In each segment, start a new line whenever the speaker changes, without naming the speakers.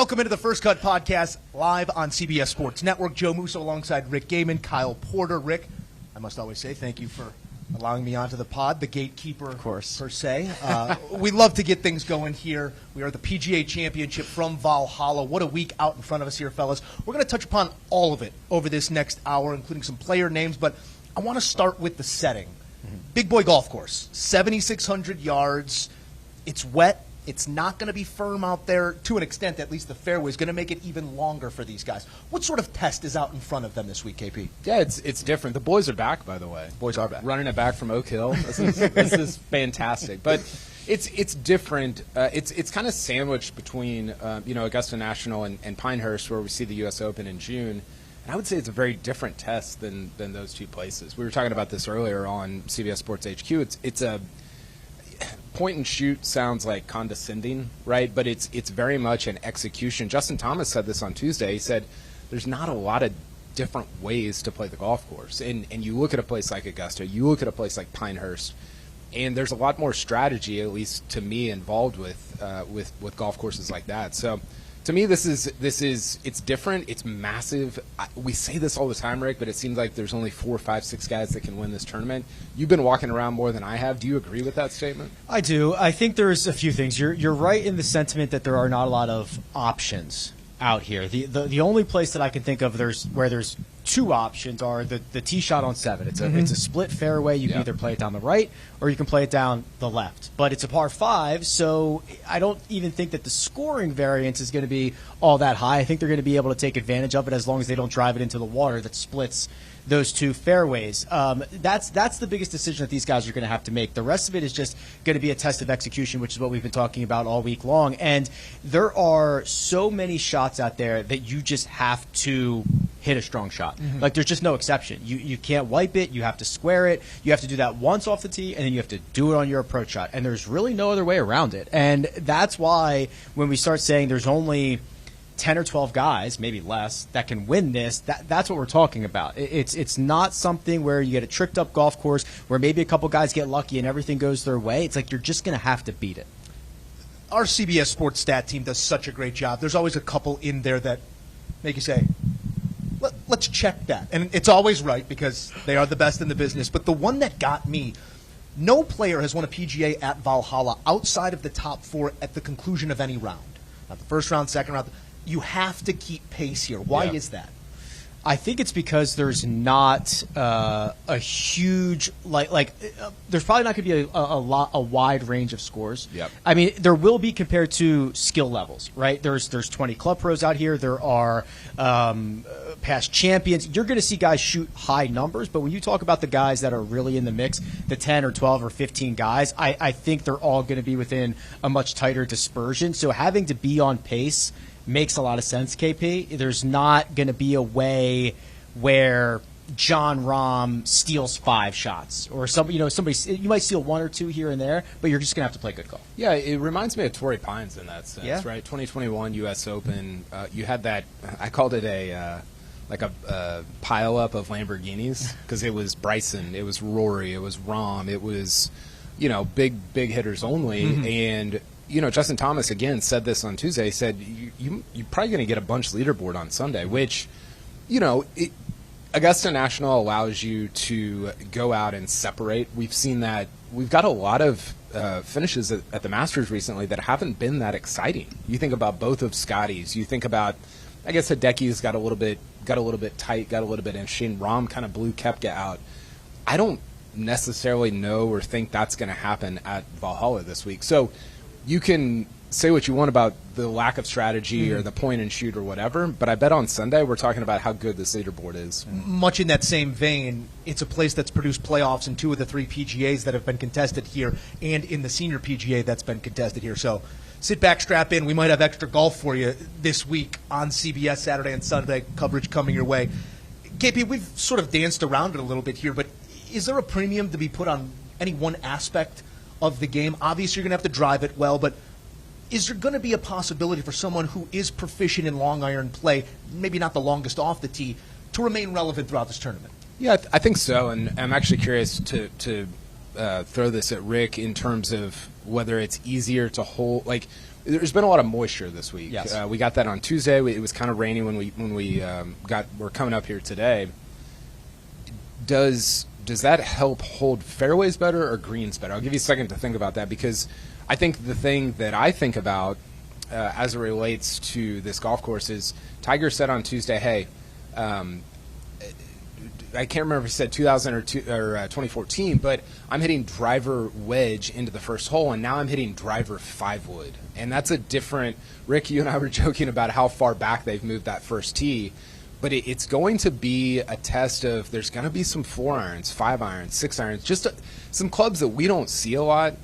Welcome into the First Cut Podcast, live on CBS Sports Network. Joe Musso alongside Rick Gehman, Kyle Porter. Rick, I must always say thank you for allowing me onto the pod, the gatekeeper, of course, per se. We love to get things going here. We are the PGA Championship from Valhalla. What a week out in front of us here, fellas. We're going to touch upon all of it over this next hour, including some player names, but I want to start with the setting. Big boy golf course, 7,600 yards. It's wet. It's not going to be firm out there to an extent. At least the fairway is going to make it even longer for these guys. What sort of test is out in front of them this week, KP?
Yeah, it's different. The boys are back, by the way.
Boys are back.
Running it back from Oak Hill. This is fantastic. But it's different. It's kind of sandwiched between Augusta National and Pinehurst, where we see the U.S. Open in June. And I would say it's a very different test than those two places. We were talking about this earlier on CBS Sports HQ. It's a point and shoot sounds like condescending, right? But it's very much an execution. Justin Thomas said this on Tuesday. He said there's not a lot of different ways to play the golf course. And you look at a place like Augusta, you look at a place like Pinehurst, and there's a lot more strategy, at least to me, involved with golf courses like that. So to me, this is it's different. It's massive. We say this all the time, Rick, but it seems like there's only 4, 5, 6 guys that can win this tournament. You've been walking around more than I have. Do you agree with that statement?
I do. I think there's a few things. You're right in the sentiment that there are not a lot of options out here. The only place that I can think of where there's two options are the tee shot on 7. It's a split fairway. You can either play it down the right or you can play it down the left. But it's a par 5, so I don't even think that the scoring variance is going to be all that high. I think they're going to be able to take advantage of it as long as they don't drive it into the water that splits those two fairways. That's the biggest decision that these guys are going to have to make. The rest of it is just going to be a test of execution, which is what we've been talking about all week long. And there are so many shots out there that you just have to hit a strong shot. Like, there's just no exception. You can't wipe it. You have to square it. You have to do that once off the tee, and then you have to do it on your approach shot. And there's really no other way around it. And that's why when we start saying there's only 10 or 12 guys, maybe less, that can win this, that's what we're talking about. It's not something where you get a tricked up golf course where maybe a couple guys get lucky and everything goes their way. It's like you're just going to have to beat it.
Our CBS Sports stat team does such a great job. There's always a couple in there that make you say, let's check that. And it's always right because they are the best in the business. But the one that got me, no player has won a PGA at Valhalla outside of the top 4 at the conclusion of any round. Not the first round, second round. You have to keep pace here. Why is that?
I think it's because there's not a huge there's probably not going to be a wide range of scores.
Yep.
I mean, there will be compared to skill levels, right? There's 20 club pros out here. There are past champions. You're going to see guys shoot high numbers, but when you talk about the guys that are really in the mix, the 10 or 12 or 15 guys, I think they're all going to be within a much tighter dispersion. So having to be on pace makes a lot of sense, KP. There's not going to be a way where John Rahm steals 5 shots or somebody. You might steal 1 or 2 here and there, but you're just going to have to play good golf.
Yeah, it reminds me of Torrey Pines in that sense,
Yeah.
right? 2021 U.S. Open. You had that. I called it a pile up of Lamborghinis because it was Bryson, it was Rory, it was Rahm, it was big hitters only, and Justin Thomas, again, said this on Tuesday. He said, you're probably going to get a bunch leaderboard on Sunday, which, Augusta National allows you to go out and separate. We've seen that. We've got a lot of finishes at the Masters recently that haven't been that exciting. You think about both of Scottie's. You think about, I guess, Hideki's got a little bit tight, got a little bit interesting. Rahm kind of blew Koepka out. I don't necessarily know or think that's going to happen at Valhalla this week. So you can say what you want about the lack of strategy or the point and shoot or whatever, but I bet on Sunday we're talking about how good this leaderboard is.
Much in that same vein, it's a place that's produced playoffs in 2 of the 3 PGAs that have been contested here and in the senior PGA that's been contested here. So sit back, strap in. We might have extra golf for you this week on CBS Saturday and Sunday coverage coming your way. KP, we've sort of danced around it a little bit here, but is there a premium to be put on any one aspect of the game? Obviously, you're going to have to drive it well, but is there going to be a possibility for someone who is proficient in long iron play, maybe not the longest off the tee, to remain relevant throughout this tournament?
Yeah, I think so, and I'm actually curious to throw this at Rick in terms of whether it's easier to hold. Like, there's been a lot of moisture this week.
Yes.
We got that on Tuesday. It was kind of rainy when we're coming up here today. Does that help hold fairways better or greens better? I'll give you a second to think about that, because I think the thing that I think about as it relates to this golf course is Tiger said on Tuesday, hey, I can't remember if he said 2000 or 2014, but I'm hitting driver wedge into the first hole, and now I'm hitting driver 5-wood. And that's a different – Rick, you and I were joking about how far back they've moved that first tee. But it's going to be a test of there's going to be some 4-irons, 5-irons, 6-irons, just some clubs that we don't see a lot,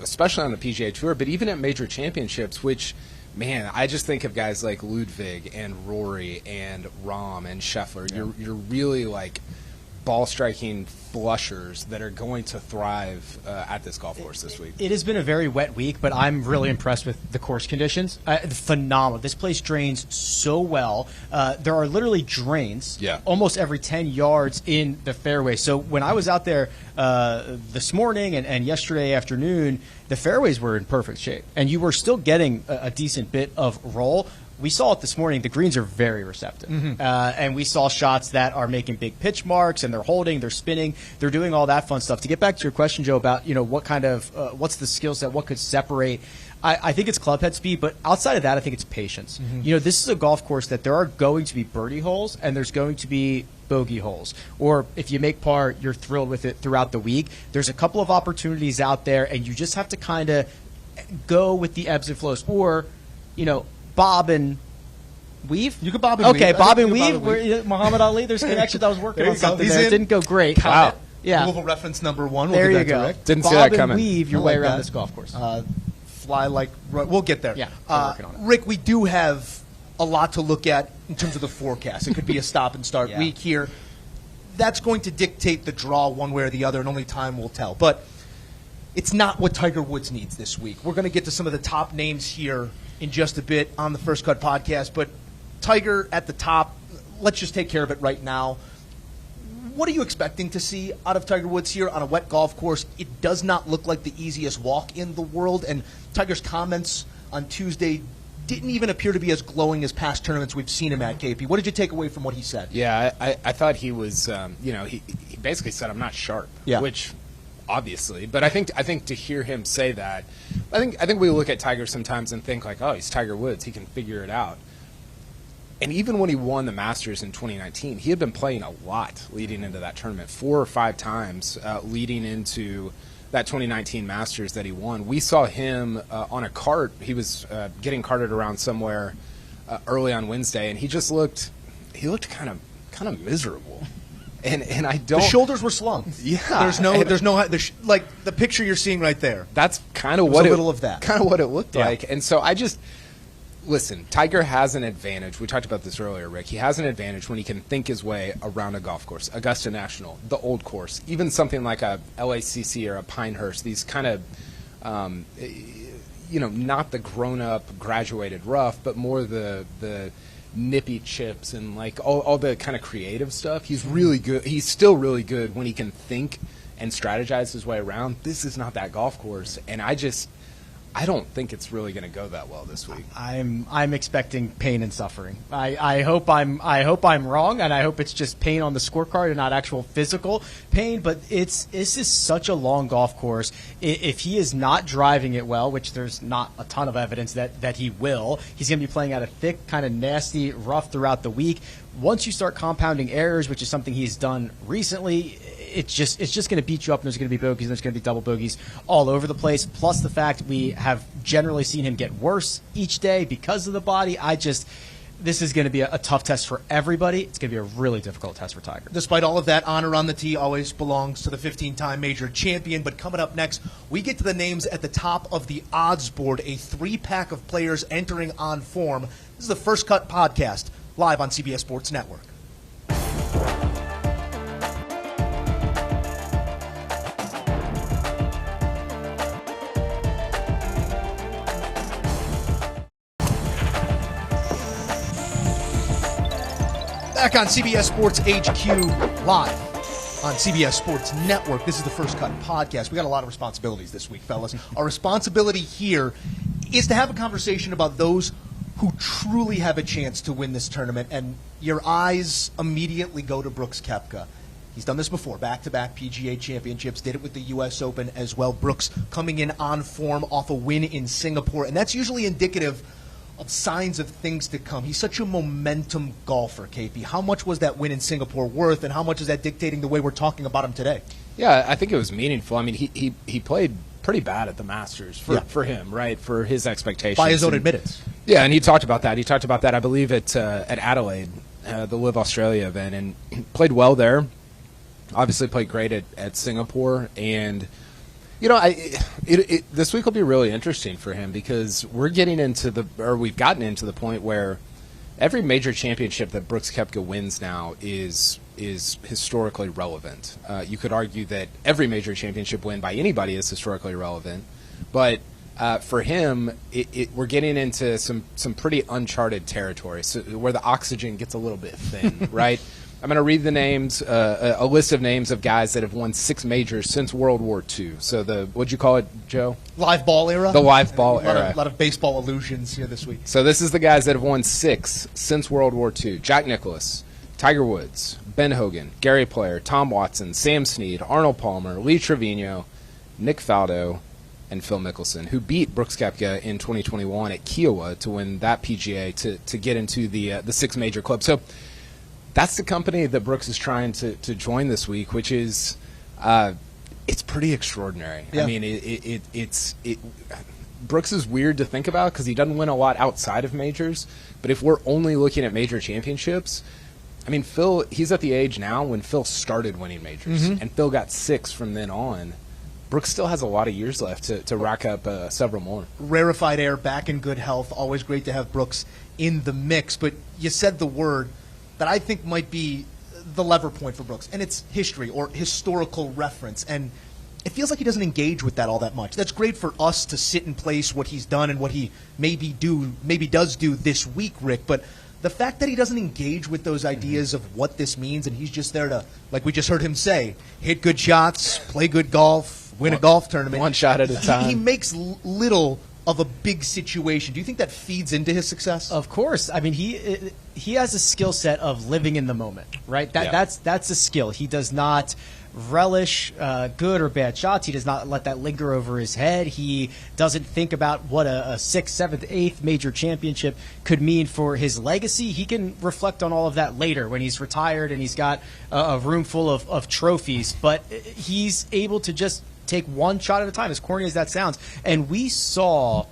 especially on the PGA Tour, but even at major championships, which, man, I just think of guys like Ludwig and Rory and Rahm and Scheffler. Yeah. You're really like ball-striking flushers that are going to thrive at this golf course this week.
It has been a very wet week, but I'm really impressed with the course conditions. Phenomenal. This place drains so well. There are literally drains almost every 10 yards in the fairway. So when I was out there this morning and yesterday afternoon, the fairways were in perfect shape, and you were still getting a decent bit of roll. We saw it this morning. The greens are very receptive. And we saw shots that are making big pitch marks, and they're holding, they're spinning, they're doing all that fun stuff. To get back to your question, Joe, about what kind of what's the skill set, what could separate, I think it's club head speed, but outside of that, I think it's patience. This is a golf course that there are going to be birdie holes, and there's going to be bogey holes. Or if you make par, you're thrilled with it throughout the week. There's a couple of opportunities out there, and you just have to kind of go with the ebbs and flows. Or, bob and weave?
You could bob and weave.
Okay, bob and weave. Muhammad Ali, there's connections. I was working on something there. It didn't go great.
Wow.
Yeah.
Louisville reference number 1.
There you go.
Didn't see that coming.
Bob and weave your way around this golf course.
Fly like we'll get there.
Yeah, we're working on it.
Rick, we do have a lot to look at in terms of the forecast. It could be a stop and start week here. That's going to dictate the draw one way or the other, and only time will tell. But it's not what Tiger Woods needs this week. We're going to get to some of the top names here in just a bit on the First Cut podcast, but Tiger at the top, let's just take care of it right now. What are you expecting to see out of Tiger Woods here on a wet golf course? It does not look like the easiest walk in the world, and Tiger's comments on Tuesday didn't even appear to be as glowing as past tournaments we've seen him at, KP. What did you take away from what he said?
Yeah, I thought he was, he basically said, I'm not sharp, which obviously, but I think to hear him say that, I think we look at Tiger sometimes and think like, oh, he's Tiger Woods, he can figure it out. And even when he won the Masters in 2019, he had been playing a lot leading into that tournament, 4 or 5 times leading into that 2019 Masters that he won. We saw him on a cart. He was getting carted around somewhere early on Wednesday, and he looked kind of miserable. And I don't.
The shoulders were slumped.
Yeah,
like the picture you're seeing right there.
That's kind of what
a little of that.
Kind of what it looked like. And so listen, Tiger has an advantage. We talked about this earlier, Rick. He has an advantage when he can think his way around a golf course. Augusta National, the old course, even something like a LACC or a Pinehurst, these kind of, not the grown-up graduated rough, but more the nippy chips and like all the kind of creative stuff. He's really good. He's still really good when he can think and strategize his way around. This is not that golf course, and I don't think it's really going to go that well this week.
I'm expecting pain and suffering. I hope I'm wrong, and I hope it's just pain on the scorecard and not actual physical pain. But this is such a long golf course. If he is not driving it well, which there's not a ton of evidence that he will, he's going to be playing out a thick, kind of nasty rough throughout the week. Once you start compounding errors, which is something he's done recently, it's just going to beat you up, and there's going to be bogeys, and there's going to be double bogeys all over the place. Plus the fact we have generally seen him get worse each day because of the body. This is going to be a tough test for everybody. It's going to be a really difficult test for Tiger.
Despite all of that, honor on the tee always belongs to the 15-time major champion. But coming up next, we get to the names at the top of the odds board, a 3-pack of players entering on form. This is the First Cut podcast, live on CBS Sports Network. Back on CBS Sports HQ, live on CBS Sports Network. This is the First Cut podcast. We got a lot of responsibilities this week, fellas. Our responsibility here is to have a conversation about those who truly have a chance to win this tournament, and your eyes immediately go to Brooks Koepka. He's done this before, back-to-back PGA Championships, did it with the U.S. Open as well. Brooks coming in on form off a win in Singapore, and that's usually indicative of signs of things to come. He's such a momentum golfer, KP. How much was that win in Singapore worth, and how much is that dictating the way we're talking about him today?
Yeah, I think it was meaningful. I mean, he played pretty bad at the Masters for him, right, for his expectations.
By his own admittance.
Yeah, and he talked about that. He talked about that, I believe, at Adelaide, the Live Australia event, and played well there. Obviously played great at Singapore, and this week will be really interesting for him because we've gotten into the point where every major championship that Brooks Koepka wins now is historically relevant. You could argue that every major championship win by anybody is historically relevant, but for him, we're getting into some pretty uncharted territory, so where the oxygen gets a little bit thin, right? I'm going to read the names, a list of names of guys that have won 6 majors since World War II. So what'd you call it, Joe?
Live ball era?
The live ball era.
A lot of baseball allusions here this week.
So this is the guys that have won 6 since World War II. Jack Nicklaus, Tiger Woods, Ben Hogan, Gary Player, Tom Watson, Sam Snead, Arnold Palmer, Lee Trevino, Nick Faldo, and Phil Mickelson, who beat Brooks Koepka in 2021 at Kiowa to win that PGA to get into the 6 major club. So that's the company that Brooks is trying to join this week, which is it's pretty extraordinary. Yeah. I mean, Brooks is weird to think about because he doesn't win a lot outside of majors. But if we're only looking at major championships, I mean, Phil, he's at the age now when Phil started winning majors, and Phil got 6 from then on. Brooks still has a lot of years left to rack up several more. Rarefied air, back in good health. Always great to have Brooks in the mix. But you said the word that I think might be the lever point for Brooks, and it's history or historical reference. And it feels like he doesn't engage with that all that much. That's great for us to sit and place what he's done and what he maybe does do this week, Rick. But the fact that he doesn't engage with those ideas of what this means, and he's just there to, like we just heard him say, hit good shots, play good golf, win a golf tournament. One shot at a time. He makes little of a big situation. Do you think that feeds into his success?
Of course. I mean, he has a skill set of living in the moment, right? That's a skill. He does not relish good or bad shots. He does not let that linger over his head. He doesn't think about what a 6th, 7th, 8th major championship could mean for his legacy. He can reflect on all of that later when he's retired and he's got a room full of trophies. But he's able to just take one shot at a time, as corny as that sounds. And we saw,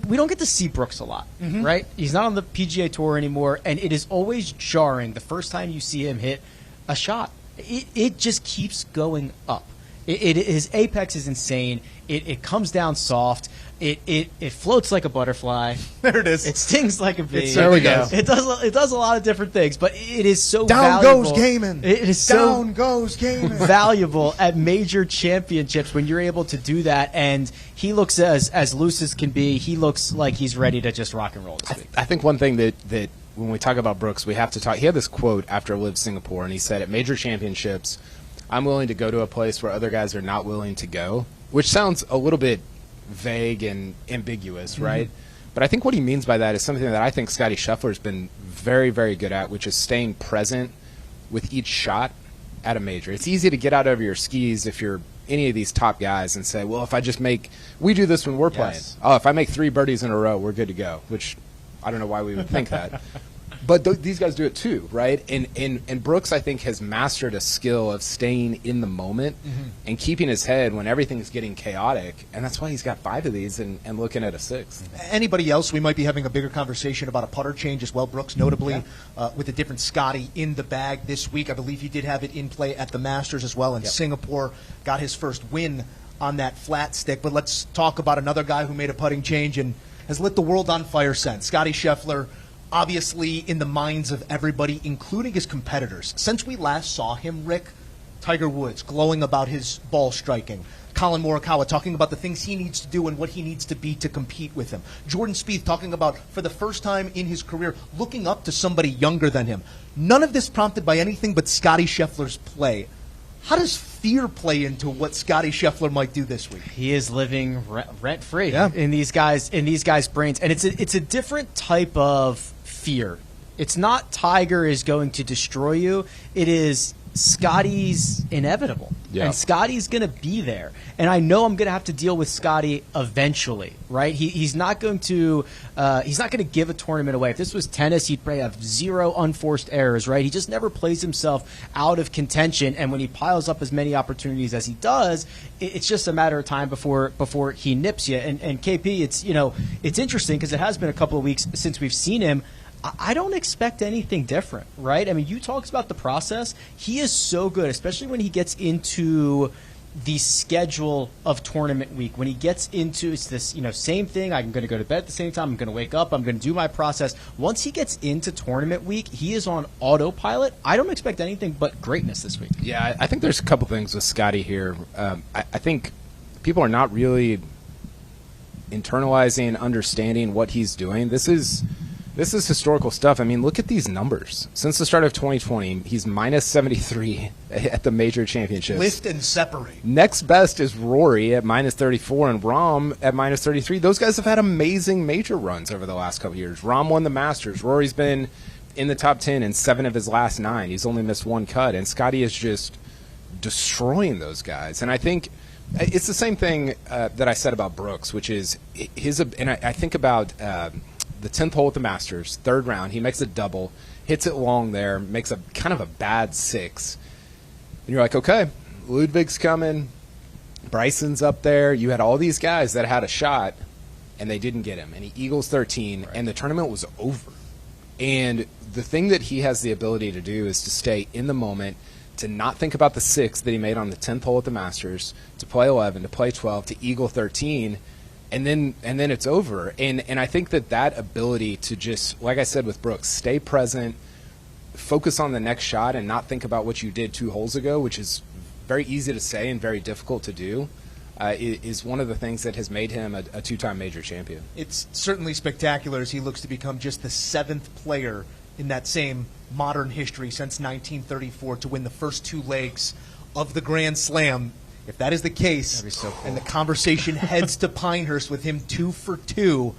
we don't get to see Brooks a lot, right? He's not on the PGA Tour anymore, and it is always jarring the first time you see him hit a shot. It just keeps going up. His apex is insane. It comes down soft. It floats like a butterfly.
There it is.
It stings like a bee.
There we go.
It does a lot of different things, but it is so
down
valuable.
Goes Gehman.
It is
down goes Gehman.
Valuable at major championships when you're able to do that, and he looks as loose as can be. He looks like he's ready to just rock and roll this week.
I think one thing that when we talk about Brooks, we have to talk. He had this quote after Live Singapore, and he said, "At major championships, I'm willing to go to a place where other guys are not willing to go," which sounds a little bit vague and ambiguous, right? But I think what he means by that is something that I think Scottie Scheffler's been very, very good at, which is staying present with each shot at a major. It's easy to get out over your skis if you're any of these top guys and say, well, if I just we do this when we're playing. Oh, if I make 3 birdies in a row, we're good to go, which I don't know why we would think that. But these guys do it too, right? And Brooks, I think, has mastered a skill of staying in the moment and keeping his head when everything is getting chaotic. And that's why he's got 5 of these and looking at a 6th. Anybody else, we might be having a bigger conversation about a putter change as well. Brooks, notably, with a different Scottie in the bag this week. I believe he did have it in play at the Masters as well in Singapore. Got his first win on that flat stick. But let's talk about another guy who made a putting change and has lit the world on fire since. Scottie Scheffler, obviously in the minds of everybody, including his competitors. Since we last saw him, Rick, Tiger Woods glowing about his ball striking. Colin Morikawa talking about the things he needs to do and what he needs to be to compete with him. Jordan Spieth talking about, for the first time in his career, looking up to somebody younger than him. None of this prompted by anything but Scottie Scheffler's play.
How does fear play into what Scottie Scheffler might do this week?
He is living rent free in these guys' brains, and it's a different type of fear. It's not Tiger is going to destroy you. It is Scottie's inevitable, and Scottie's going to be there. And I know I'm going to have to deal with Scottie eventually, right? He's not going to give a tournament away. If this was tennis, he'd probably have 0 unforced errors, right? He just never plays himself out of contention, and when he piles up as many opportunities as he does, it's just a matter of time before he nips you. And KP, it's interesting because it has been a couple of weeks since we've seen him. I don't expect anything different, right? I mean, you talked about the process. He is so good, especially when he gets into the schedule of tournament week. When he gets into it's this, same thing. I'm going to go to bed at the same time. I'm going to wake up. I'm going to do my process. Once he gets into tournament week, he is on autopilot. I don't expect anything but greatness this week.
Yeah, I think there's a couple things with Scottie here. I think people are not really internalizing, understanding what he's doing. This is historical stuff. I mean, look at these numbers. Since the start of 2020, he's minus 73 at the major championships.
Lift and separate.
Next best is Rory at minus 34 and Rahm at minus 33. Those guys have had amazing major runs over the last couple of years. Rahm won the Masters. Rory's been in the top 10 in 7 of his last 9. He's only missed 1 cut, and Scottie is just destroying those guys. And I think it's the same thing that I said about Brooks, which is and I think about the 10th hole at the Masters, 3rd round, he makes a double, hits it long there, makes a kind of a bad 6. And you're like, okay, Ludwig's coming, Bryson's up there. You had all these guys that had a shot, and they didn't get him. And he eagles 13, and the tournament was over. And the thing that he has the ability to do is to stay in the moment, to not think about the 6 that he made on the 10th hole at the Masters, to play 11, to play 12, to eagle 13, and then it's over. And I think that ability to just, like I said with Brooks, stay present, focus on the next shot, and not think about what you did 2 holes ago, which is very easy to say and very difficult to do, is one of the things that has made him a 2-time major champion.
It's certainly spectacular as he looks to become just the 7th player in that same modern history since 1934 to win the first 2 legs of the Grand Slam. If that is the case,
that'd be so cool.
And the conversation heads to Pinehurst with him 2 for 2,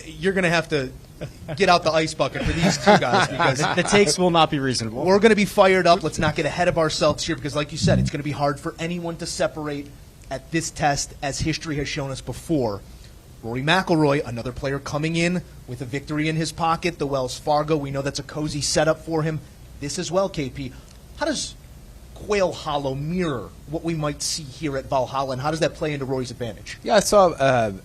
you're going to have to get out the ice bucket for these 2 guys because
the takes will not be reasonable.
We're going to be fired up. Let's not get ahead of ourselves here because, like you said, it's going to be hard for anyone to separate at this test, as history has shown us before. Rory McIlroy, another player coming in with a victory in his pocket, the Wells Fargo. We know that's a cozy setup for him. This as well, KP. How does Quail Hollow mirror what we might see here at Valhalla, and how does that play into Rory's advantage?
Yeah, I saw,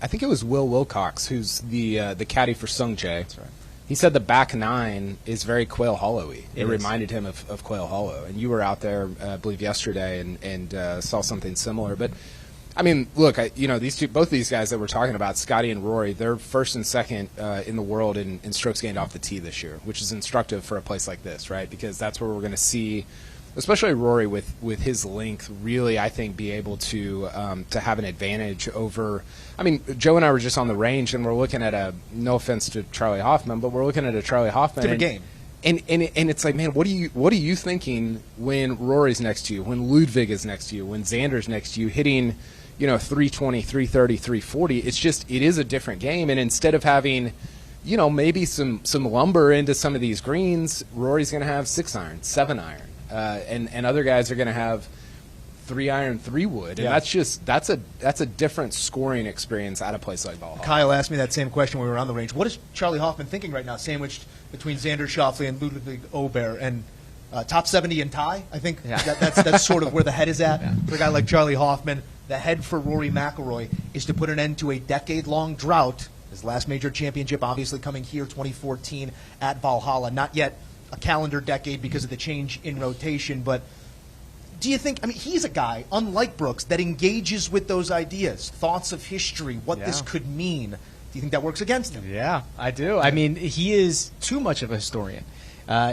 I think it was Will Wilcox, who's the caddy for Sung Jae.
That's right.
He said the back 9 is very Quail Hollow-y. It
is.
Reminded him of Quail Hollow. And you were out there, I believe, yesterday and saw something similar. But, I mean, look, both of these guys that we're talking about, Scottie and Rory, they're 1st and 2nd in the world in strokes gained off the tee this year, which is instructive for a place like this, right? Because that's where we're going to see, especially Rory with his length, really, I think, be able to have an advantage over. I mean, Joe and I were just on the range, and we're looking at no offense to Charlie Hoffman, but we're looking at a Charlie Hoffman.
Different game.
And it's like, man, what are you thinking when Rory's next to you, when Ludwig is next to you, when Xander's next to you, hitting 320, 330, 340? It is a different game, and instead of having maybe some lumber into some of these greens, Rory's going to have 6-iron, 7-iron. And other guys are going to have 3-iron, 3-wood, and that's a different scoring experience at a place like Valhalla.
Kyle asked me that same question when we were on the range. What is Charlie Hoffman thinking right now, sandwiched between Xander Schauffele and Ludwig Aubert, and top 70 and tie? I think that's sort of where the head is at for a guy like Charlie Hoffman. The head for Rory McIlroy is to put an end to a decade-long drought. His last major championship obviously coming here, 2014 at Valhalla. Not yet a calendar decade because of the change in rotation, but do you think, he's a guy, unlike Brooks, that engages with those ideas, thoughts of history, what this could mean. Do you think that works against him?
Yeah, I do. I mean, he is too much of a historian.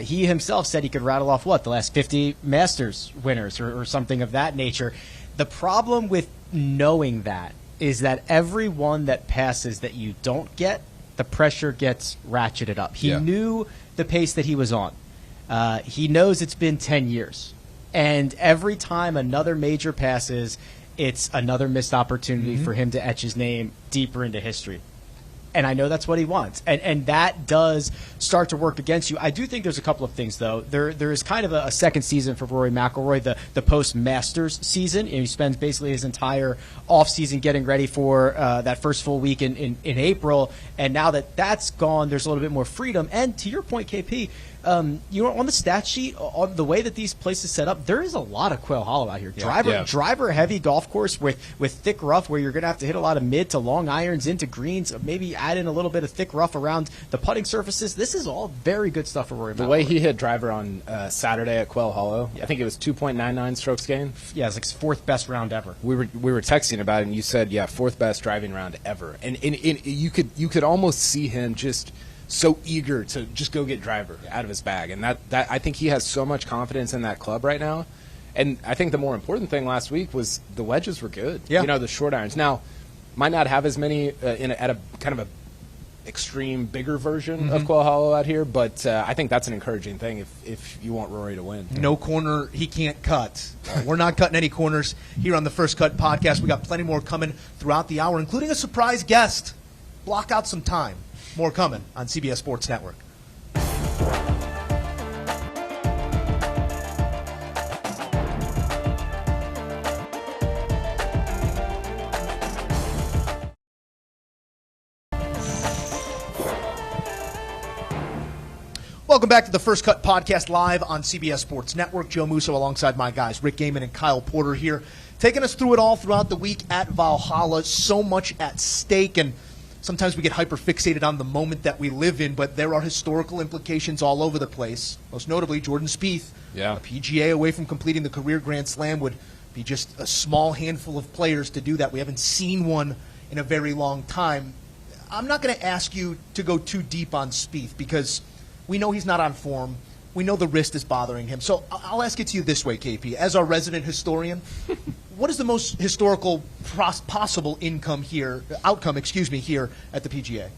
He himself said he could rattle off, the last 50 Masters winners or something of that nature. The problem with knowing that is that every one that passes that you don't get, the pressure gets ratcheted up. He knew the pace that he was on. He knows it's been 10 years. And every time another major passes, it's another missed opportunity for him to etch his name deeper into history. And I know that's what he wants. And that does start to work against you. I do think there's a couple of things, though. There is kind of a second season for Rory McIlroy, the post-Masters season. He spends basically his entire offseason getting ready for that first full week in April. And now that that's gone, there's a little bit more freedom. And to your point, KP, on the stat sheet, on the way that these places set up, there is a lot of Quail Hollow out here. Driver-heavy golf course with thick rough where you're going to have to hit a lot of mid to long irons into greens, maybe add in a little bit of thick rough around the putting surfaces. This is all very good stuff for Rory McIlroy.
The way he hit driver on Saturday at Quail Hollow, I think it was 2.99 strokes gained.
Yeah, it's like his fourth best round ever.
We were texting about it, and you said, fourth best driving round ever. And you could almost see him just so eager to just go get driver out of his bag. And that I think he has so much confidence in that club right now. And I think the more important thing last week was the wedges were good.
Yeah.
The short irons. Now, might not have as many at a kind of a extreme bigger version of Quail Hollow out here, but I think that's an encouraging thing if you want Rory to win.
No corner he can't cut. We're not cutting any corners here on the First Cut podcast. We got plenty more coming throughout the hour, including a surprise guest. Block out some time. More coming on CBS Sports Network. Welcome back to the First Cut podcast live on CBS Sports Network. Joe Musso alongside my guys, Rick Gehman and Kyle Porter here, taking us through it all throughout the week at Valhalla. So much at stake, and sometimes we get hyper-fixated on the moment that we live in, but there are historical implications all over the place. Most notably, Jordan Spieth, a PGA away from completing the career Grand Slam, would be just a small handful of players to do that. We haven't seen one in a very long time. I'm not going to ask you to go too deep on Spieth because we know he's not on form. We know the wrist is bothering him. So I'll ask it to you this way, KP. As our resident historian, what is the most historical possible outcome here at the PGA?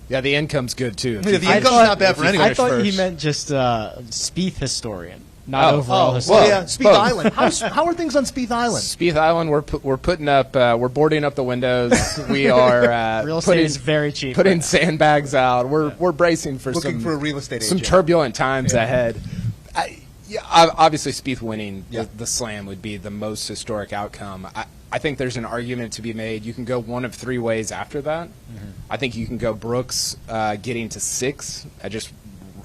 Yeah, the income's good, too.
The income's not bad for anyone.
I thought he meant just Spieth historian. Not overall historian.
Well, yeah, Spieth Island. How are things on Spieth Island?
Spieth Island, we're putting up, we're boarding up the windows. We are
real estate is very cheap.
Putting sandbags out. We're bracing for
looking for a real estate
some
agent.
Turbulent times ahead. Obviously, Spieth winning the Slam would be the most historic outcome. I think there's an argument to be made. You can go one of three ways after that. I think you can go Brooks getting to 6. I just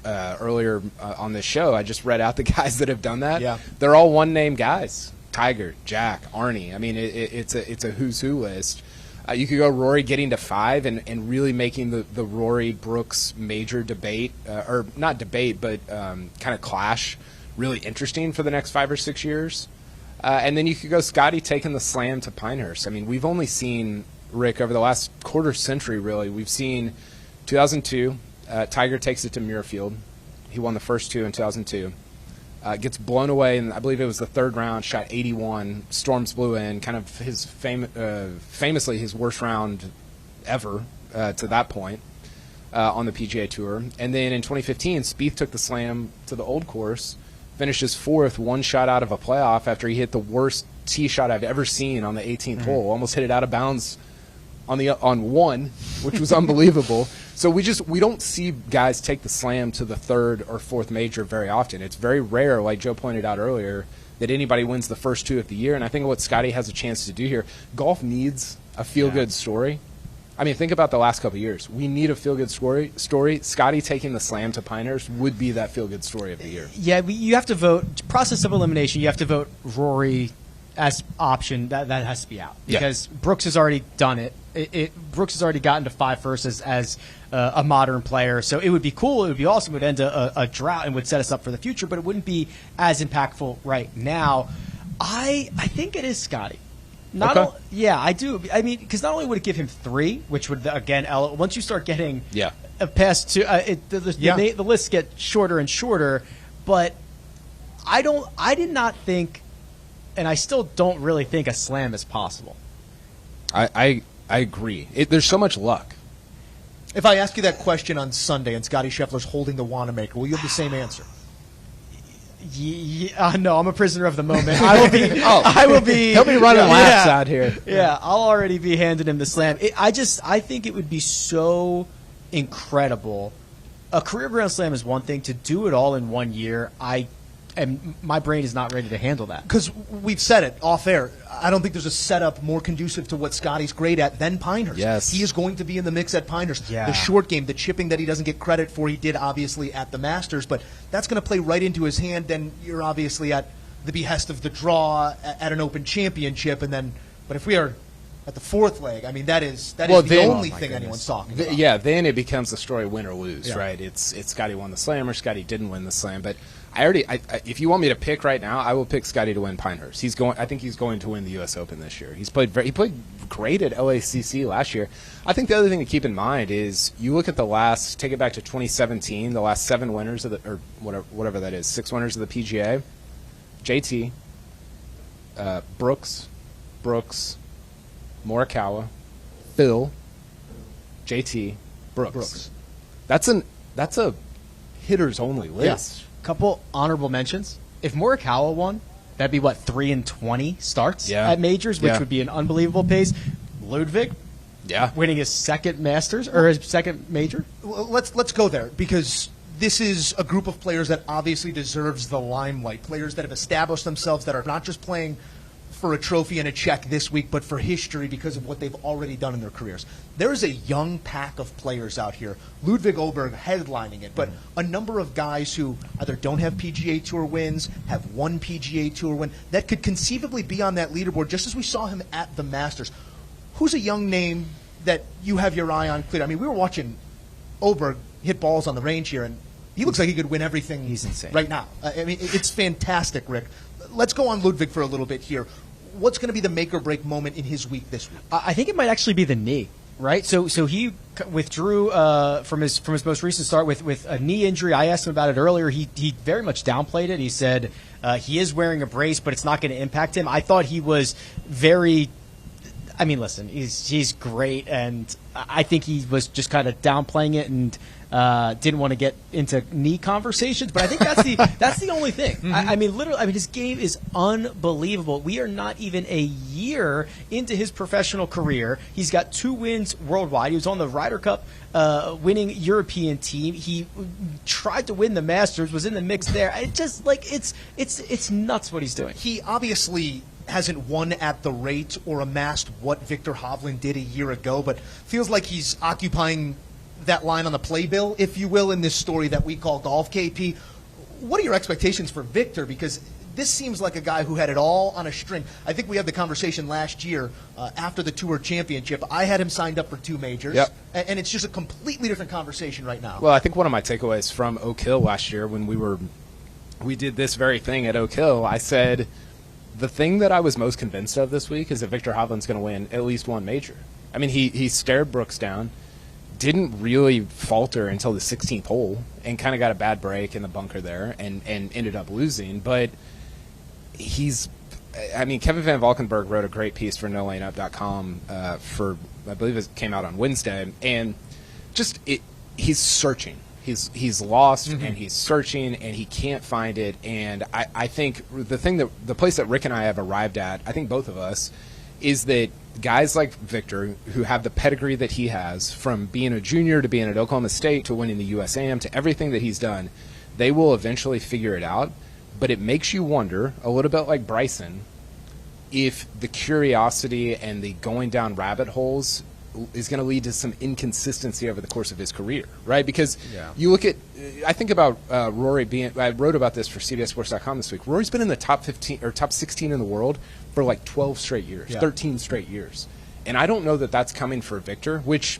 earlier on this show, I just read out the guys that have done that.
Yeah.
They're all one-name guys. Tiger, Jack, Arnie. I mean, it's a who's who list. You could go Rory getting to 5 and really making the Rory-Brooks major debate, or not debate, but kind of clash, really interesting for the next 5 or 6 years. And then you could go Scottie taking the Slam to Pinehurst. I mean, we've only seen, Rick, over the last quarter century, really, we've seen 2002, Tiger takes it to Muirfield. He won the first 2 in 2002. Gets blown away, and I believe it was the 3rd round, shot 81. Storms blew in, kind of his famously his worst round ever to that point on the PGA Tour. And then in 2015, Spieth took the Slam to the Old Course, finishes 4th, 1 shot out of a playoff after he hit the worst tee shot I've ever seen on the 18th hole. Almost hit it out of bounds on 1, which was unbelievable. So we don't see guys take the Slam to the 3rd or 4th major very often. It's very rare, like Joe pointed out earlier, that anybody wins the first 2 of the year. And I think what Scottie has a chance to do here, golf needs a feel-good story. I mean, think about the last couple of years. We need a feel-good story. Scottie taking the Slam to Pinehurst would be that feel-good story of the year.
Yeah, you have to vote. Process of elimination, you have to vote Rory as option. That has to be out because Brooks has already done it. Brooks has already gotten to 5 first as a modern player. So it would be cool. It would be awesome. It would end a drought and would set us up for the future, but it wouldn't be as impactful right now. I think it is Scottie. I do. I mean, because not only would it give him 3, which would, again, once you start getting past 2, the lists get shorter and shorter, but I did not think, and I still don't really think a Slam is possible.
I agree. There's so much luck.
If I ask you that question on Sunday and Scottie Scheffler's holding the Wanamaker, will you have the same answer?
No, I'm a prisoner of the moment. I will be. I will be.
He'll be running laps out here.
Yeah, I'll already be handing him the slam. I think it would be so incredible. A career Grand Slam is one thing. To do it all in 1 year, and my brain is not ready to handle that.
Because we've said it off air. I don't think there's a setup more conducive to what Scottie's great at than Pinehurst.
Yes.
He is going to be in the mix at Pinehurst.
Yeah.
The short game, the chipping that he doesn't get credit for, he did obviously at the Masters, but that's going to play right into his hand. Then you're obviously at the behest of the draw at an Open Championship, but if we are at the fourth leg, I mean that is the only thing anyone's talking about.
Yeah, then it becomes a story win or lose,
Yeah.
right? It's Scottie won the Slam or Scottie didn't win the Slam, but if you want me to pick right now, I will pick Scottie to win Pinehurst. I think he's going to win the U.S. Open this year. He played great at LACC last year. I think the other thing to keep in mind is you look at take it back to 2017, the last 7 winners or whatever that is, 6 winners of the PGA. JT, Brooks, Morikawa, Phil, JT, Brooks. That's a hitters only list.
Yeah. Couple honorable mentions. If Morikawa won, that'd be 3-20 starts at majors, which would be an unbelievable pace. Ludwig, winning his second Masters or his second major.
Well, let's go there, because this is a group of players that obviously deserves the limelight. Players that have established themselves, that are not just playing for a trophy and a check this week, but for history because of what they've already done in their careers. There is a young pack of players out here. Ludwig Åberg headlining it, but a number of guys who either don't have PGA Tour wins, have one PGA Tour win, that could conceivably be on that leaderboard, just as we saw him at the Masters. Who's a young name that you have your eye on clear? I mean, we were watching Åberg hit balls on the range here, and he looks like he could win everything.
He's insane
right now. I mean, it's fantastic, Rick. Let's go on Ludwig for a little bit here. What's going to be the make or break moment in his week this week?
I think it might actually be the knee, right? So he withdrew from his most recent start with a knee injury. I asked him about it earlier. He very much downplayed it. He said he is wearing a brace, but it's not going to impact him. I thought he was very. I mean, listen, he's great, and I think he was just kind of downplaying it and didn't want to get into knee conversations. But I think that's the only thing.
Mm-hmm.
I mean, literally, his game is unbelievable. We are not even a year into his professional career. He's got 2 wins worldwide. He was on the Ryder Cup winning European team. He tried to win the Masters, was in the mix there. It just it's nuts what he's doing.
He obviously hasn't won at the rate or amassed what Viktor Hovland did a year ago, but feels like he's occupying that line on the playbill, if you will, in this story that we call golf. KP, what are your expectations for Viktor? Because this seems like a guy who had it all on a string. I think we had the conversation last year after the Tour Championship. I had him signed up for 2 majors, and it's just a completely different conversation right now.
Well, I think one of my takeaways from Oak Hill last year when we did this very thing at Oak Hill, I said the thing that I was most convinced of this week is that Viktor Hovland's going to win at least 1 major. I mean, he stared Brooks down, didn't really falter until the 16th hole, and kind of got a bad break in the bunker there and ended up losing. But Kevin Van Valkenburg wrote a great piece for NoLaneUp.com I believe it came out on Wednesday, and he's searching. He's lost, and he's searching, and he can't find it. And I think the place that Rick and I have arrived at, I think both of us, is that guys like Viktor, who have the pedigree that he has, from being a junior to being at Oklahoma State to winning the USAM to everything that he's done, they will eventually figure it out. But it makes you wonder, a little bit like Bryson, if the curiosity and the going down rabbit holes is going to lead to some inconsistency over the course of his career, right? Because you look at, I think about Rory I wrote about this for CBSSports.com this week. Rory's been in the top 15 or top 16 in the world for like 12 straight years, 13 straight years. And I don't know that that's coming for Viktor, which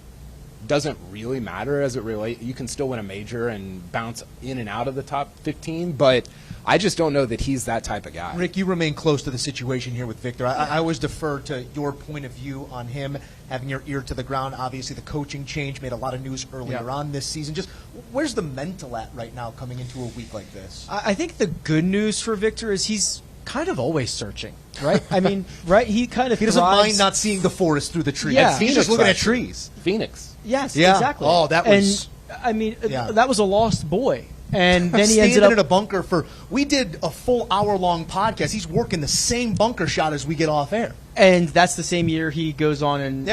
doesn't really matter as it relates. You can still win a major and bounce in and out of the top 15, but I just don't know that he's that type of guy.
Rick, you remain close to the situation here with Viktor. I always defer to your point of view on him, having your ear to the ground. Obviously, the coaching change made a lot of news earlier on this season. Just where's the mental at right now coming into a week like this?
I think the good news for Viktor is he's kind of always searching, right? I mean, right? He doesn't
mind not seeing the forest through the trees.
Yeah.
He's just looking at trees.
Phoenix.
Yes,
Yeah.
exactly.
Oh, that was...
And, I mean, that was a lost boy And then he
standing
ended up
in a bunker we did a full hour-long podcast. He's working the same bunker shot as we get off air.
And that's the same year he goes on and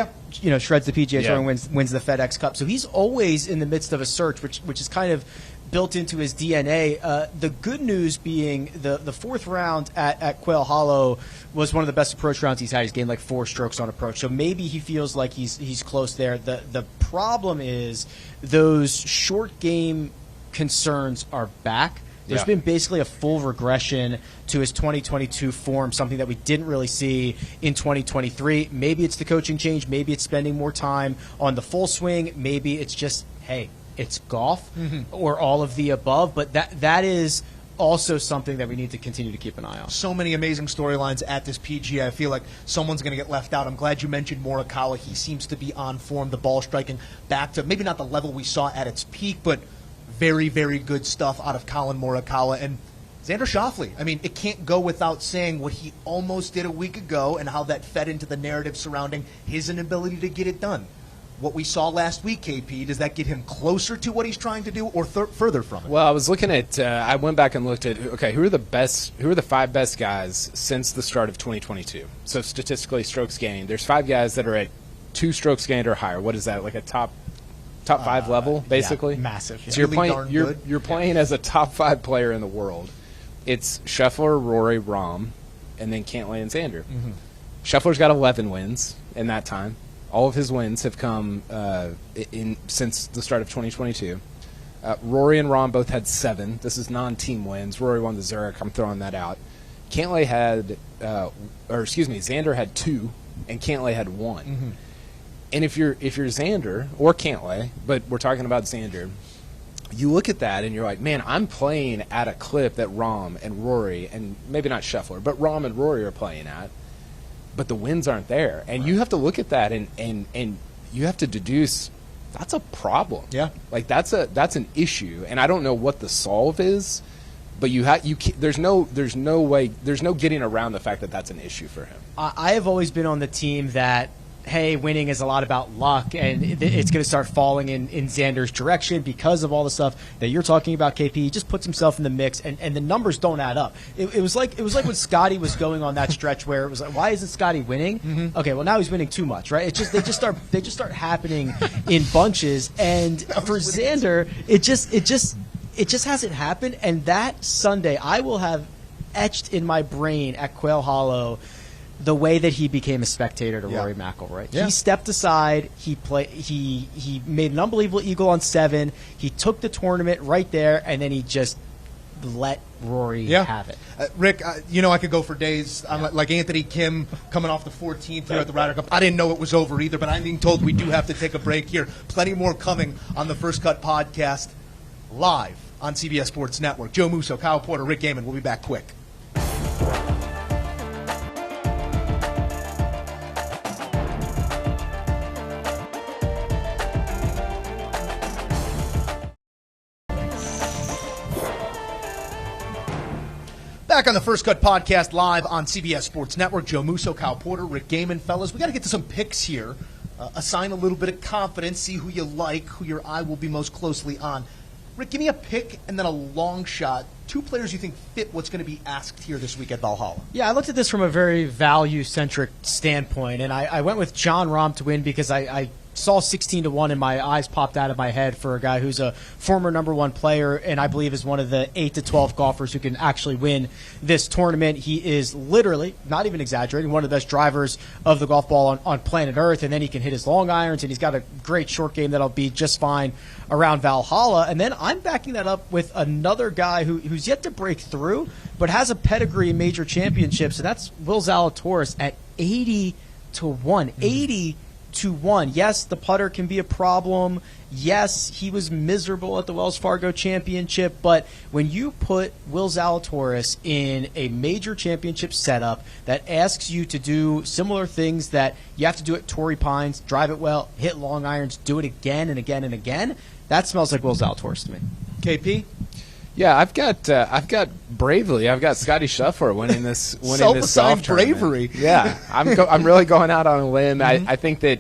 shreds the PGA Tour and wins the FedEx Cup. So he's always in the midst of a search, which is kind of built into his DNA. The good news being the fourth round at Quail Hollow was one of the best approach rounds he's had. He's gained like 4 strokes on approach. So maybe he feels like he's close there. The problem is those short game concerns are back. There's been basically a full regression to his 2022 form, something that we didn't really see in 2023. Maybe it's the coaching change. Maybe it's spending more time on the full swing. Maybe it's just, hey, it's golf or all of the above. But that is also something that we need to continue to keep an eye on.
So many amazing storylines at this PGA. I feel like someone's going to get left out. I'm glad you mentioned Morikawa. He seems to be on form, the ball striking back to maybe not the level we saw at its peak, but very, very good stuff out of Colin Morikawa. And Xander Schauffele, I mean, it can't go without saying what he almost did a week ago and how that fed into the narrative surrounding his inability to get it done. What we saw last week, KP, does that get him closer to what he's trying to do or further from it?
Well, I was looking at I went back and looked at, who are the 5 best guys since the start of 2022? So statistically, strokes gained. There's 5 guys that are at 2 strokes gained or higher. What is that, like a top 5 level, basically?
Yeah, massive. Yeah.
So you're playing as a top 5 player in the world. It's Scheffler, Rory, Rahm, and then Cantlay and Xander. Scheffler's got 11 wins in that time. All of his wins have come since the start of 2022. Rory and Rahm both had 7. This is non-team wins. Rory won the Zurich. I'm throwing that out. Cantlay had, Xander had 2, and Cantlay had 1. And if you're Xander or Cantlay, but we're talking about Xander, you look at that and you're like, man, I'm playing at a clip that Rahm and Rory, and maybe not Scheffler, but Rahm and Rory are playing at, but the wins aren't there. And you have to look at that and you have to deduce that's a problem.
Yeah,
like that's an issue, and I don't know what the solve is, but there's no getting around the fact that that's an issue for him.
I have always been on the team that, hey, winning is a lot about luck, and it's going to start falling in Xander's direction because of all the stuff that you're talking about, KP. He just puts himself in the mix, and the numbers don't add up. It was like when Scottie was going on that stretch where it was like, why isn't Scottie winning? Okay, well now he's winning too much, right? They just start happening in bunches, and for Xander, it just hasn't happened. And that Sunday, I will have etched in my brain at Quail Hollow the way that he became a spectator to Rory McIlroy. Yeah. He stepped aside. He made an unbelievable eagle on 7. He took the tournament right there, and then he just let Rory have it.
Rick, I could go for days. I'm like Anthony Kim coming off the 14th here at the Ryder Cup. I didn't know it was over either, but I'm being told we do have to take a break here. Plenty more coming on the First Cut podcast live on CBS Sports Network. Joe Musso, Kyle Porter, Rick Gehman. We'll be back quick. Back on the First Cut podcast live on CBS Sports Network. Joe Musso, Kyle Porter, Rick Gehman. Fellas, we got to get to some picks here. Assign a little bit of confidence, see who you like, who your eye will be most closely on. Rick, give me a pick and then a long shot. 2 players you think fit what's going to be asked here this week at Valhalla.
Yeah, I looked at this from a very value-centric standpoint, and I went with Jon Rahm to win because I saw 16-1 and my eyes popped out of my head for a guy who's a former number 1 player and I believe is one of the 8 to 12 golfers who can actually win this tournament. He is literally, not even exaggerating, one of the best drivers of the golf ball on planet Earth, and then he can hit his long irons, and he's got a great short game that'll be just fine around Valhalla. And then I'm backing that up with another guy who's yet to break through but has a pedigree in major championships, and that's Will Zalatoris at 80 to 1. 80 to 1. Yes, the putter can be a problem. Yes, he was miserable at the Wells Fargo Championship, but when you put Will Zalatoris in a major championship setup that asks you to do similar things that you have to do at Torrey Pines, drive it well, hit long irons, do it again and again and again, that smells like Will Zalatoris to me.
KP?
Yeah, I've got bravely. I've got Scottie Scheffler winning this golf tournament.
Bravery.
Yeah, I'm really going out on a limb. I think that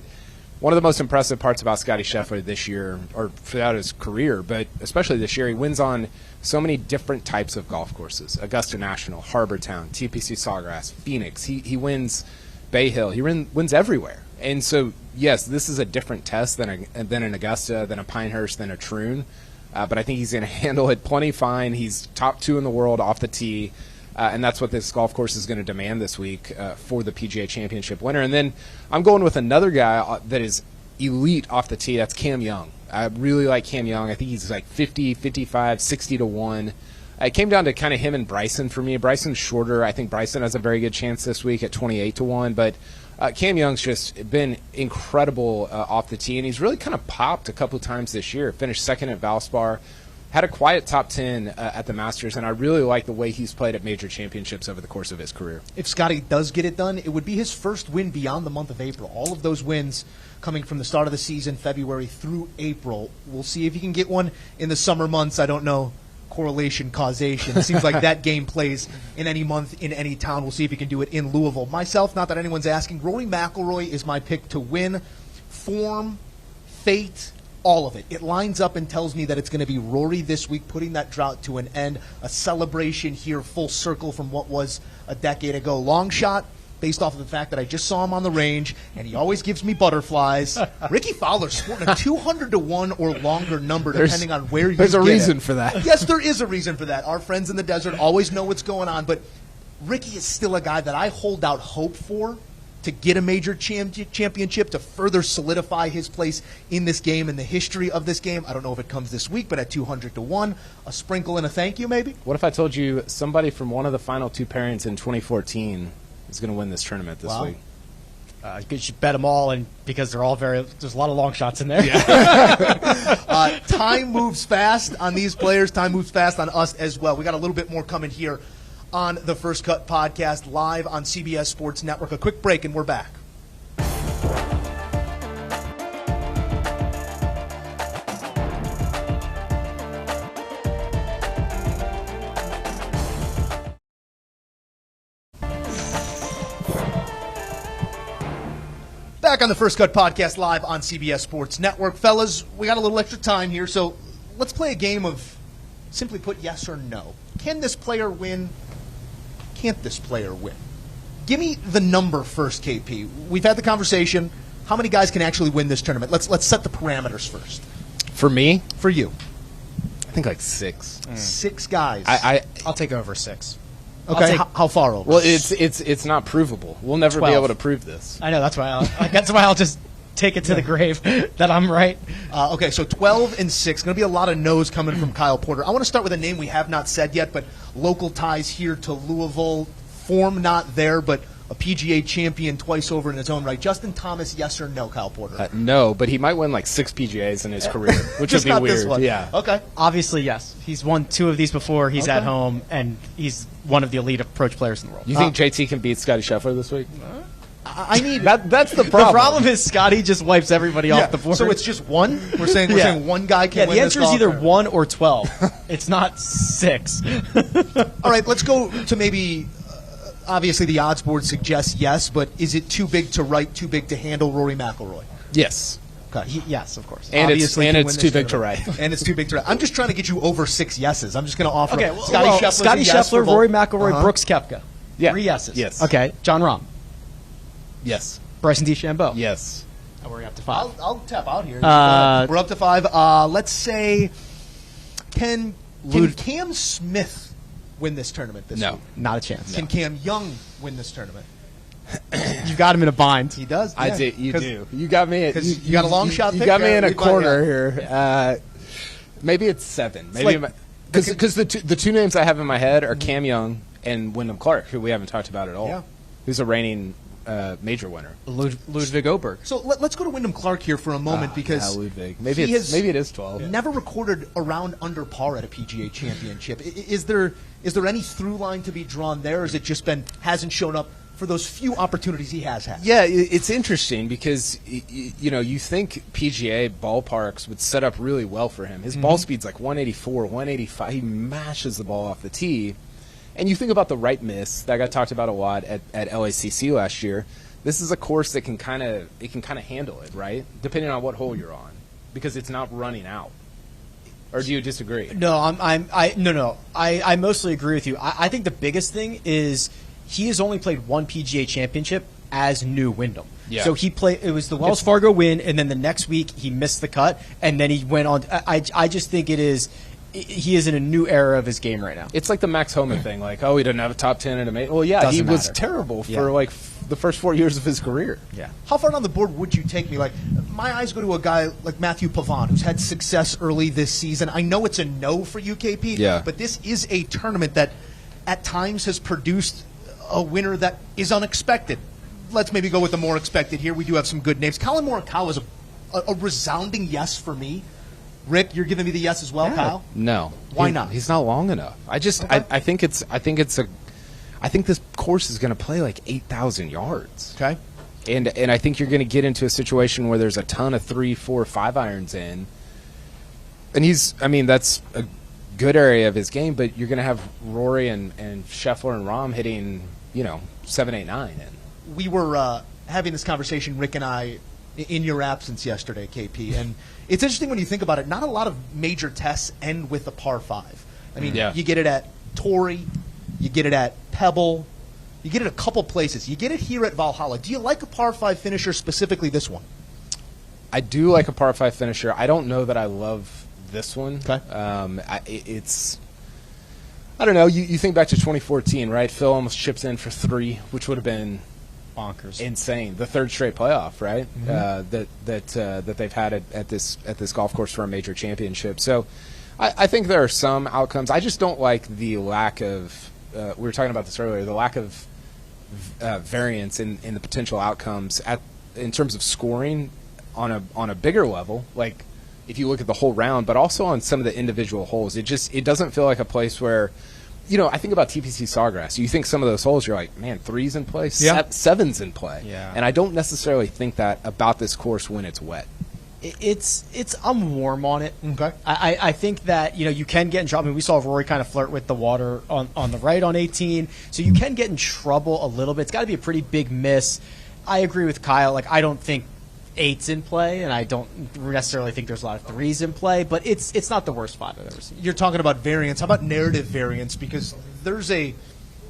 one of the most impressive parts about Scottie Scheffler this year, or throughout his career, but especially this year, he wins on so many different types of golf courses: Augusta National, Harbor Town, TPC Sawgrass, Phoenix. He wins Bay Hill. He wins everywhere. And so, yes, this is a different test than an Augusta, than a Pinehurst, than a Troon. But I think he's going to handle it plenty fine. He's top 2 in the world off the tee. And that's what this golf course is going to demand this week for the PGA Championship winner. And then I'm going with another guy that is elite off the tee. That's Cam Young. I really like Cam Young. I think he's like 50, 55, 60 to 1. It came down to kind of him and Bryson for me. Bryson's shorter. I think Bryson has a very good chance this week at 28 to 1. But Cam Young's just been incredible off the tee, and he's really kind of popped a couple times this year. Finished second at Valspar. Had a quiet top 10 at the Masters, and I really like the way he's played at major championships over the course of his career.
If Scottie does get it done, it would be his first win beyond the month of April. All of those wins coming from the start of the season, February through April. We'll see if he can get one in the summer months. I don't know correlation, causation. It seems like that game plays in any month, in any town. We'll see if he can do it in Louisville. Myself, not that anyone's asking, Rory McIlroy is my pick to win. Form, fate, all of it. It lines up and tells me that it's going to be Rory this week, putting that drought to an end. A celebration here, full circle from what was a decade ago. Long shot, based off of the fact that I just saw him on the range, and he always gives me butterflies. Ricky Fowler's sporting a 200 to 1 or longer number, depending on where you get it.
There's a reason for that.
Yes, there is a reason for that. Our friends in the desert always know what's going on, but Ricky is still a guy that I hold out hope for to get a major championship, to further solidify his place in this game and the history of this game. I don't know if it comes this week, but at 200 to 1, a sprinkle and a thank you maybe?
What if I told you somebody from one of the final 2 pairings in 2014 is going to win this tournament this week?
You should bet them all, and because they're all there's a lot of long shots in there.
Yeah. Time moves fast on these players. Time moves fast on us as well. We got a little bit more coming here on the First Cut Podcast, live on CBS Sports Network. A quick break, and we're back. Back on the First Cut Podcast, live on CBS Sports Network. Fellas, we got a little extra time here, so let's play a game of simply put yes or no. Can this player win? Can't this player win? Give me the number first, KP. We've had the conversation. How many guys can actually win this tournament? Let's set the parameters first.
For me?
For you.
I think like 6.
6 guys.
I'll take over 6.
Okay, how far over?
Well, it's not provable. We'll never
12.
be able to prove this.
I know, that's why I'll just take it to the grave that I'm right.
Okay, so 12 and 6. Going to be a lot of no's coming from Kyle Porter. I want to start with a name we have not said yet, but local ties here to Louisville. Form not there, but a PGA champion twice over in his own right. Justin Thomas, yes or no, Kyle Porter?
No, but he might win like 6 PGAs in his career, which would be
not
weird.
This one.
Yeah.
Okay.
Obviously, yes. He's won 2 of these before. He's at home, and he's one of the elite approach players in the world.
You think JT can beat Scottie Scheffler this week?
I need
that's the problem.
The problem is Scottie just wipes everybody off the board.
So it's just one? We're saying one guy can win
the answer
this
is either
tournament.
1 or 12. It's not 6.
All right, let's go to maybe, obviously the odds board suggests yes, but is it too big to write, too big to handle Rory McIlroy?
Yes.
Okay.
Yes, of course.
And
Obviously can
it's
win
too
this
big to
tournament.
write.
And it's too big to write. I'm just trying to get you over 6 yeses. I'm just going to offer
Scottie Scheffler, Rory McIlroy,
Uh-huh.
Brooks Koepka.
Yeah.
3 yeses.
Yes.
Okay. John Rahm.
Yes.
Bryson DeChambeau.
Yes.
And we're up to 5.
I'll tap out here.
Uh,
We're up to 5. Let's say, can Cam Smith win this tournament this
No.
week?
Not a chance.
Can Cam Young win this tournament?
You've got him in a bind.
He does.
I
yeah.
did. You do. You got me.
'cause you got a long shot
You
pick
got me
there.
in a
We've got-
corner
yeah.
here. Maybe it's 7. Maybe
like-
because the 2 names I have in my head are Cam Young and Wyndham Clark, who we haven't talked about at all.
Yeah.
Who's a reigning major winner.
Ludwig Oberg.
So let's go to Wyndham Clark here for a moment because
Ludwig. Maybe
he
maybe it is 12.
never recorded a round under par at a PGA Championship. Is there any through line to be drawn there, or has it just hasn't shown up for those few opportunities he has had?
Yeah, it's interesting because you think PGA ballparks would set up really well for him. His ball speed's like 184, 185. He mashes the ball off the tee. And you think about the right miss that got talked about a lot at LACC last year. this is a course that can kind of handle it, right? Depending on what hole you're on, because it's not running out. Or do you disagree?
No, I mostly agree with you. I think the biggest thing is he has only played one PGA Championship as New Wyndham.
Yeah.
So it was the Wells Fargo win, and then the next week he missed the cut, and then he went on. I just think he is in a new era of his game right now.
It's like the Max Homa thing, like, oh, he didn't have a top 10 in a major. Well, yeah,
Doesn't
he was
matter.
terrible for
Yeah.
the first 4 years of his career.
Yeah.
How far down the board would you take me? Like, my eyes go to a guy like Matthew Pavon, who's had success early this season. I know it's a no for UKP,
Yeah.
but this is a tournament that at times has produced a winner that is unexpected. Let's maybe go with the more expected here. We do have some good names. Colin Morikawa is a resounding yes for me. Rick, you're giving me the yes as well, Kyle?
No.
Why not?
He's not long enough. I think this course is going to play like 8,000 yards.
Okay.
And I think you're going to get into a situation where there's a ton of 3, 4, 5 irons in. And that's a good area of his game, but you're going to have Rory and Scheffler and Rahm hitting, 7, 8, 9 in.
We were having this conversation, Rick and I, in your absence yesterday, KP, and it's interesting when you think about it. Not a lot of major tests end with a par 5. I mean,
Yeah.
You get it at Torrey, you get it at Pebble, you get it a couple places. You get it here at Valhalla. Do you like a par 5 finisher, specifically this one?
I do like a par 5 finisher. I don't know that I love this one.
Okay.
I don't know. You think back to 2014, right? Phil almost chips in for 3, which would have been
Bonkers.
insane. The third straight playoff, right? That they've had at this golf course for a major championship. So I think there are some outcomes. I just don't like the lack of. We were talking about this earlier. The lack of variance in the potential outcomes in terms of scoring on a bigger level. Like if you look at the whole round, but also on some of the individual holes, it doesn't feel like a place where. I think about TPC Sawgrass. You think some of those holes, you're like, man, 3's in play, 7's in play.
Yeah.
And I don't necessarily think that about this course when it's wet.
I'm warm on it.
Okay.
I think that you can get in trouble. I mean, we saw Rory kind of flirt with the water on the right on 18, so you can get in trouble a little bit. It's got to be a pretty big miss. I agree with Kyle. Like I don't think 8's in play, and I don't necessarily think there's a lot of 3's in play, but it's not the worst 5 I've ever seen.
You're talking about variance. How about narrative variance? Because there's a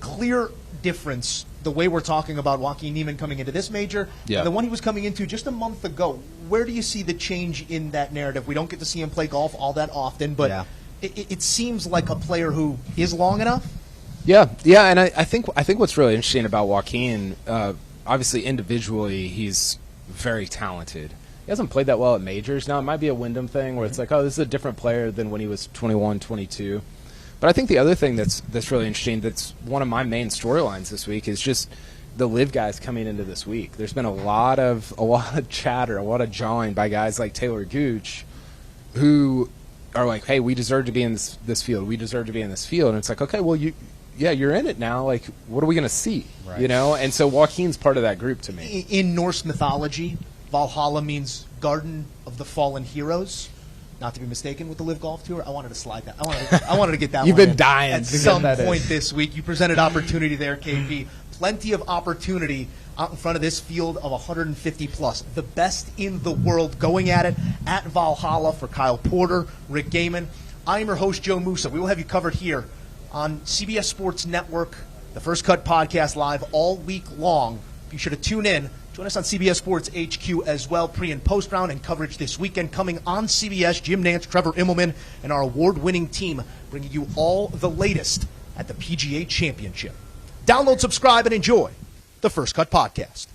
clear difference the way we're talking about Joaquin Niemann coming into this major and the one he was coming into just a month ago. Where do you see the change in that narrative? We don't get to see him play golf all that often, but it seems like a player who is long enough.
Yeah, and I think what's really interesting about Joaquin, obviously individually, he's very talented. He hasn't played that well at majors. Now, it might be a Wyndham thing where it's like, oh, this is a different player than when he was 21, 22. But I think the other thing that's really interesting, that's one of my main storylines this week, is just the live guys coming into this week. There's been a lot of chatter, a lot of jawing by guys like Taylor Gooch, who are like, hey, we deserve to be in this field. We deserve to be in this field. And it's like, okay, well, you're in it now. Like, what are we going to see?
Right.
And so Joaquin's part of that group to me.
In Norse mythology, Valhalla means Garden of the Fallen Heroes. Not to be mistaken with the Live Golf Tour. I wanted to slide that. I wanted to get that
You've
one
been
in
dying
at
to get
some
that in.
point this week. You presented opportunity there, KP. Plenty of opportunity out in front of this field of 150 plus. The best in the world going at it at Valhalla for Kyle Porter, Rick Gehman. I am your host, Joe Musso. We will have you covered here on CBS Sports Network, the First Cut Podcast live all week long. Be sure to tune in. Join us on CBS Sports HQ as well, pre- and post-round and coverage this weekend. Coming on CBS, Jim Nance, Trevor Immelman, and our award-winning team bringing you all the latest at the PGA Championship. Download, subscribe, and enjoy the First Cut Podcast.